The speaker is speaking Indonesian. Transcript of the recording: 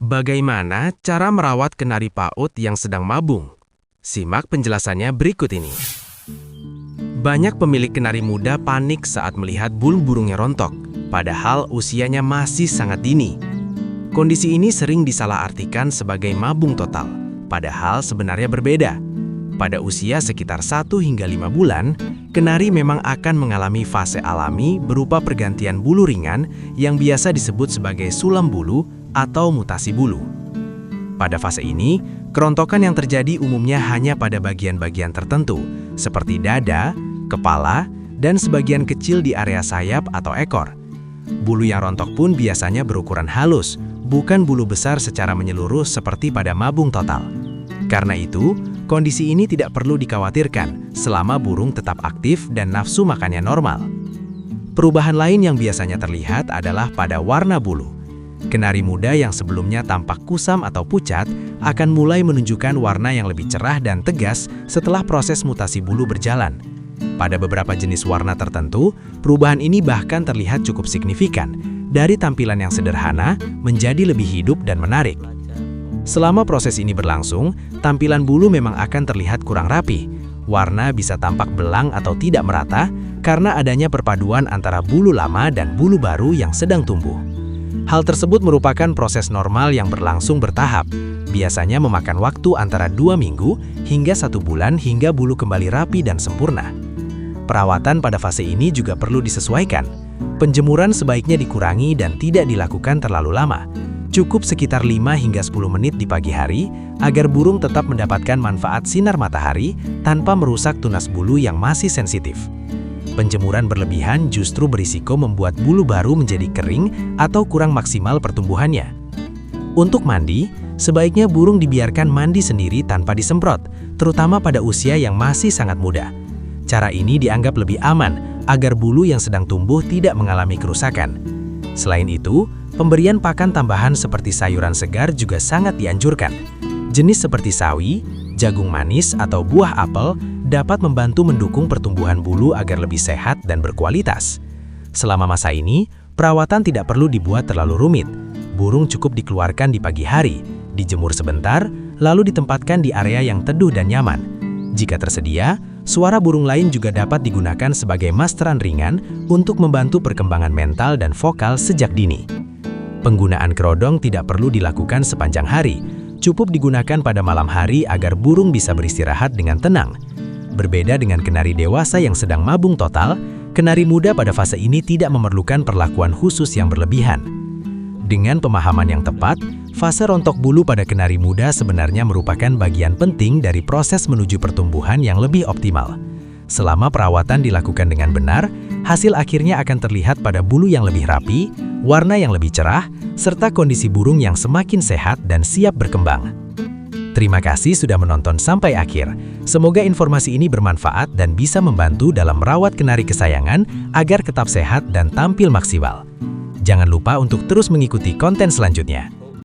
Bagaimana cara merawat kenari PAUD yang sedang mabung? Simak penjelasannya berikut ini. Banyak pemilik kenari muda panik saat melihat bulu burungnya rontok, padahal usianya masih sangat dini. Kondisi ini sering disalahartikan sebagai mabung total, padahal sebenarnya berbeda. Pada usia sekitar 1 hingga 5 bulan, kenari memang akan mengalami fase alami berupa pergantian bulu ringan yang biasa disebut sebagai sulam bulu atau mutasi bulu. Pada fase ini, kerontokan yang terjadi umumnya hanya pada bagian-bagian tertentu, seperti dada, kepala, dan sebagian kecil di area sayap atau ekor. Bulu yang rontok pun biasanya berukuran halus, bukan bulu besar secara menyeluruh seperti pada mabung total. Karena itu, kondisi ini tidak perlu dikhawatirkan selama burung tetap aktif dan nafsu makannya normal. Perubahan lain yang biasanya terlihat adalah pada warna bulu. Kenari muda yang sebelumnya tampak kusam atau pucat akan mulai menunjukkan warna yang lebih cerah dan tegas setelah proses mutasi bulu berjalan. Pada beberapa jenis warna tertentu, perubahan ini bahkan terlihat cukup signifikan, dari tampilan yang sederhana menjadi lebih hidup dan menarik. Selama proses ini berlangsung, tampilan bulu memang akan terlihat kurang rapi. Warna bisa tampak belang atau tidak merata karena adanya perpaduan antara bulu lama dan bulu baru yang sedang tumbuh. Hal tersebut merupakan proses normal yang berlangsung bertahap, biasanya memakan waktu antara 2 minggu hingga 1 bulan hingga bulu kembali rapi dan sempurna. Perawatan pada fase ini juga perlu disesuaikan. Penjemuran sebaiknya dikurangi dan tidak dilakukan terlalu lama. Cukup sekitar 5 hingga 10 menit di pagi hari agar burung tetap mendapatkan manfaat sinar matahari tanpa merusak tunas bulu yang masih sensitif. Penjemuran berlebihan justru berisiko membuat bulu baru menjadi kering atau kurang maksimal pertumbuhannya. Untuk mandi, sebaiknya burung dibiarkan mandi sendiri tanpa disemprot, terutama pada usia yang masih sangat muda. Cara ini dianggap lebih aman agar bulu yang sedang tumbuh tidak mengalami kerusakan. Selain itu, pemberian pakan tambahan seperti sayuran segar juga sangat dianjurkan. Jenis seperti sawi, jagung manis, atau buah apel dapat membantu mendukung pertumbuhan bulu agar lebih sehat dan berkualitas. Selama masa ini, perawatan tidak perlu dibuat terlalu rumit. Burung cukup dikeluarkan di pagi hari, dijemur sebentar, lalu ditempatkan di area yang teduh dan nyaman. Jika tersedia, suara burung lain juga dapat digunakan sebagai masteran ringan untuk membantu perkembangan mental dan vokal sejak dini. Penggunaan kerodong tidak perlu dilakukan sepanjang hari, cukup digunakan pada malam hari agar burung bisa beristirahat dengan tenang. Berbeda dengan kenari dewasa yang sedang mabung total, kenari muda pada fase ini tidak memerlukan perlakuan khusus yang berlebihan. Dengan pemahaman yang tepat, fase rontok bulu pada kenari muda sebenarnya merupakan bagian penting dari proses menuju pertumbuhan yang lebih optimal. Selama perawatan dilakukan dengan benar, hasil akhirnya akan terlihat pada bulu yang lebih rapi, warna yang lebih cerah, serta kondisi burung yang semakin sehat dan siap berkembang. Terima kasih sudah menonton sampai akhir. Semoga informasi ini bermanfaat dan bisa membantu dalam merawat kenari kesayangan agar tetap sehat dan tampil maksimal. Jangan lupa untuk terus mengikuti konten selanjutnya.